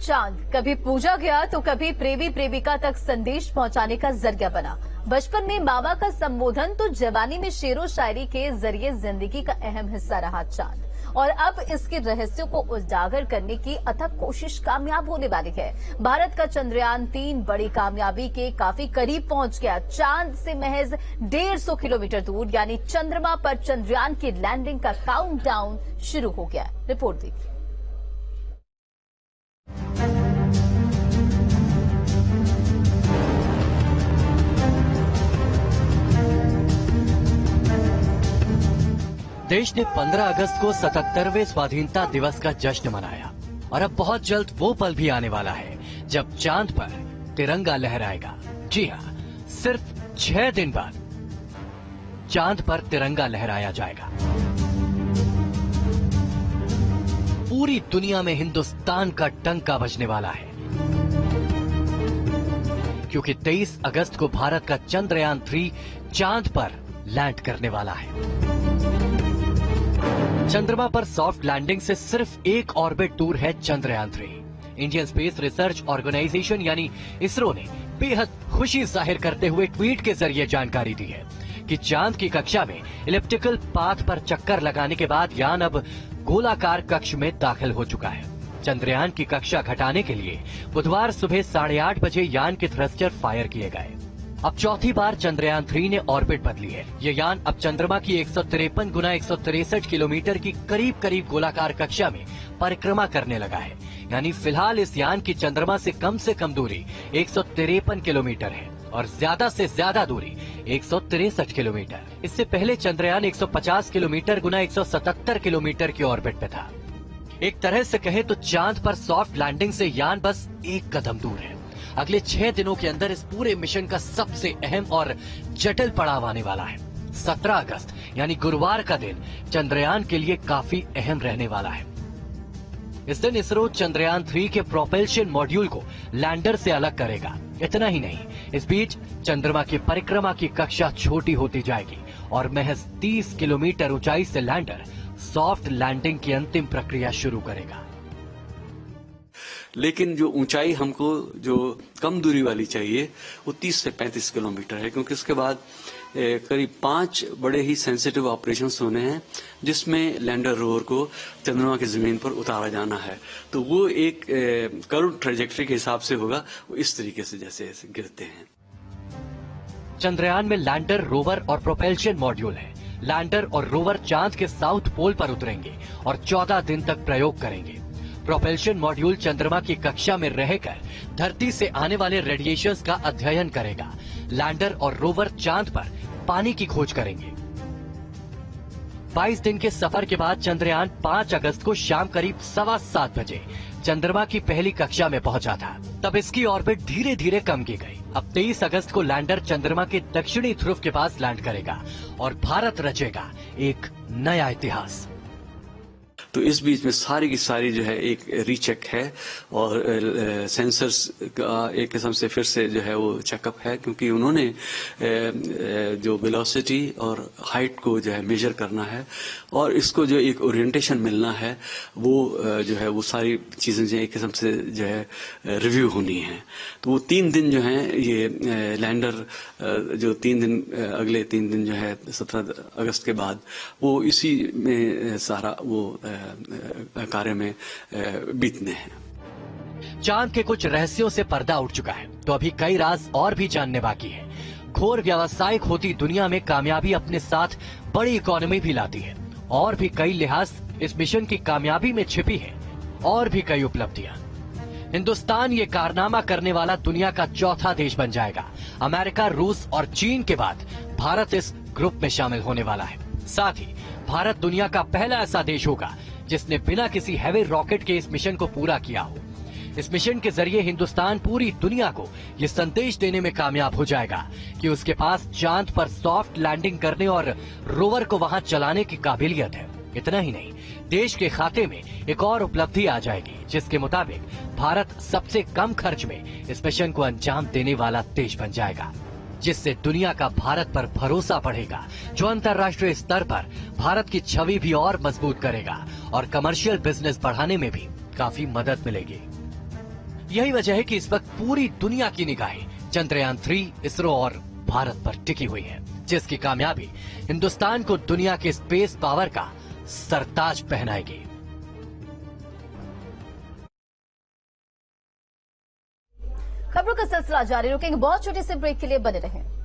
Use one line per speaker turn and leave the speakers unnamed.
चांद कभी पूजा गया तो कभी प्रेमी प्रेमिका तक संदेश पहुंचाने का जरिया बना। बचपन में मामा का संबोधन तो जवानी में शेरो शायरी के जरिए जिंदगी का अहम हिस्सा रहा चांद, और अब इसके रहस्यों को उजागर करने की अथक कोशिश कामयाब होने वाली है। भारत का चंद्रयान 3 बड़ी कामयाबी के काफी करीब पहुंच गया। चांद से महज 150 किलोमीटर दूर यानी चंद्रमा पर चंद्रयान की लैंडिंग का काउंटडाउन शुरू हो गया। रिपोर्ट देखिए।
देश ने 15 अगस्त को 77वें स्वाधीनता दिवस का जश्न मनाया और अब बहुत जल्द वो पल भी आने वाला है जब चांद पर तिरंगा लहराएगा। जी हाँ, सिर्फ 6 दिन बाद चांद पर तिरंगा लहराया जाएगा। पूरी दुनिया में हिंदुस्तान का डंका बजने वाला है, क्योंकि 23 अगस्त को भारत का चंद्रयान 3 चांद पर लैंड करने वाला है। चंद्रमा पर सॉफ्ट लैंडिंग से सिर्फ एक ऑर्बिट दूर है Chandrayaan 3। Indian space research organization यानी इसरो ने बेहद खुशी जाहिर करते हुए ट्वीट के जरिए जानकारी दी है कि चांद की कक्षा में इलिप्टिकल पाथ पर चक्कर लगाने के बाद यान अब गोलाकार कक्ष में दाखिल हो चुका है। चंद्रयान की कक्षा घटाने के लिए बुधवार सुबह 8:30 बजे यान के थ्रस्टर फायर किए गए। अब चौथी बार चंद्रयान 3 ने ऑर्बिट बदली है। ये यान अब चंद्रमा की 153 गुना 163 किलोमीटर की करीब गोलाकार कक्षा में परिक्रमा करने लगा है। यानी फिलहाल इस यान की चंद्रमा से कम दूरी 153 किलोमीटर है और ज्यादा से ज्यादा दूरी 163 किलोमीटर। इससे पहले चंद्रयान 150 किलोमीटर गुना 177 किलोमीटर की ऑर्बिट पे था। एक तरह से कहे तो चांद पर सॉफ्ट लैंडिंग से यान बस एक कदम दूर है। अगले 6 दिनों के अंदर इस पूरे मिशन का सबसे अहम और जटिल पड़ाव आने वाला है। 17 अगस्त यानी गुरुवार का दिन चंद्रयान के लिए काफी अहम रहने वाला है। इस दिन इसरो चंद्रयान 3 के प्रोपल्शन मॉड्यूल को लैंडर से अलग करेगा। इतना ही नहीं, इस बीच चंद्रमा की परिक्रमा की कक्षा छोटी होती जाएगी और महज 30 किलोमीटर ऊंचाई से लैंडर सॉफ्ट लैंडिंग की अंतिम प्रक्रिया शुरू करेगा।
लेकिन जो ऊंचाई हमको जो कम दूरी वाली चाहिए वो 30 से 35 किलोमीटर है, क्योंकि उसके बाद करीब 5 बड़े ही सेंसिटिव ऑपरेशंस होने हैं जिसमें लैंडर रोवर को चंद्रमा की जमीन पर उतारा जाना है। तो वो एक कर्व ट्रेजेक्टरी के हिसाब से होगा, वो इस तरीके से जैसे गिरते हैं।
चंद्रयान में लैंडर, रोवर और प्रोपल्शन मॉड्यूल है। लैंडर और रोवर चांद के साउथ पोल पर उतरेंगे और 14 दिन तक प्रयोग करेंगे। प्रोपल्शन मॉड्यूल चंद्रमा की कक्षा में रहकर धरती से आने वाले रेडिएशंस का अध्ययन करेगा। लैंडर और रोवर चांद पर पानी की खोज करेंगे। 22 दिन के सफर के बाद चंद्रयान 5 अगस्त को शाम करीब 7:15 बजे चंद्रमा की पहली कक्षा में पहुंचा था। तब इसकी ऑर्बिट धीरे धीरे कम की गई। अब 23 अगस्त को लैंडर चंद्रमा के दक्षिणी ध्रुव के पास लैंड करेगा और भारत रचेगा एक नया इतिहास।
तो इस बीच में सारी की सारी जो है एक रीचेक है और सेंसर्स का एक किस्म से फिर से जो है वो चेकअप है, क्योंकि उन्होंने जो वेलोसिटी और हाइट को जो है मेजर करना है और इसको जो एक ओरिएंटेशन मिलना है वो जो है वो सारी चीजें जो एक किस्म से जो है रिव्यू होनी है। तो वो 3 दिन जो है ये लैंडर जो 3 दिन अगले 3 दिन जो है 17 अगस्त के बाद वो इसी में सारा वो कार्य में बीतने हैं।
चांद के कुछ रहस्यों से पर्दा उठ चुका है, तो अभी कई राज और भी जानने बाकी है। घोर व्यावसायिक होती दुनिया में कामयाबी अपने साथ बड़ी इकोनॉमी भी लाती है और भी कई लिहाज इस मिशन की कामयाबी में छिपी है और भी कई उपलब्धियां। हिंदुस्तान ये कारनामा करने वाला दुनिया का चौथा देश बन जाएगा। अमेरिका, रूस और चीन के बाद भारत इस ग्रुप में शामिल होने वाला है। साथ ही भारत दुनिया का पहला ऐसा देश होगा जिसने बिना किसी हैवी रॉकेट के इस मिशन को पूरा किया हो। इस मिशन के जरिए हिंदुस्तान पूरी दुनिया को ये संदेश देने में कामयाब हो जाएगा कि उसके पास चांद पर सॉफ्ट लैंडिंग करने और रोवर को वहां चलाने की काबिलियत है। इतना ही नहीं, देश के खाते में एक और उपलब्धि आ जाएगी जिसके मुताबिक भारत सबसे कम खर्च में इस मिशन को अंजाम देने वाला देश बन जाएगा, जिससे दुनिया का भारत पर भरोसा बढ़ेगा, जो अंतर्राष्ट्रीय स्तर पर भारत की छवि भी और मजबूत करेगा और कमर्शियल बिजनेस बढ़ाने में भी काफी मदद मिलेगी। यही वजह है कि इस वक्त पूरी दुनिया की निगाहें चंद्रयान 3, इसरो और भारत पर टिकी हुई है, जिसकी कामयाबी हिंदुस्तान को दुनिया के स्पेस पावर का सरताज पहनाएगी।
खबरों का सिलसिला जारी, रुकेंगे बहुत छोटे से ब्रेक के लिए, बने रहें।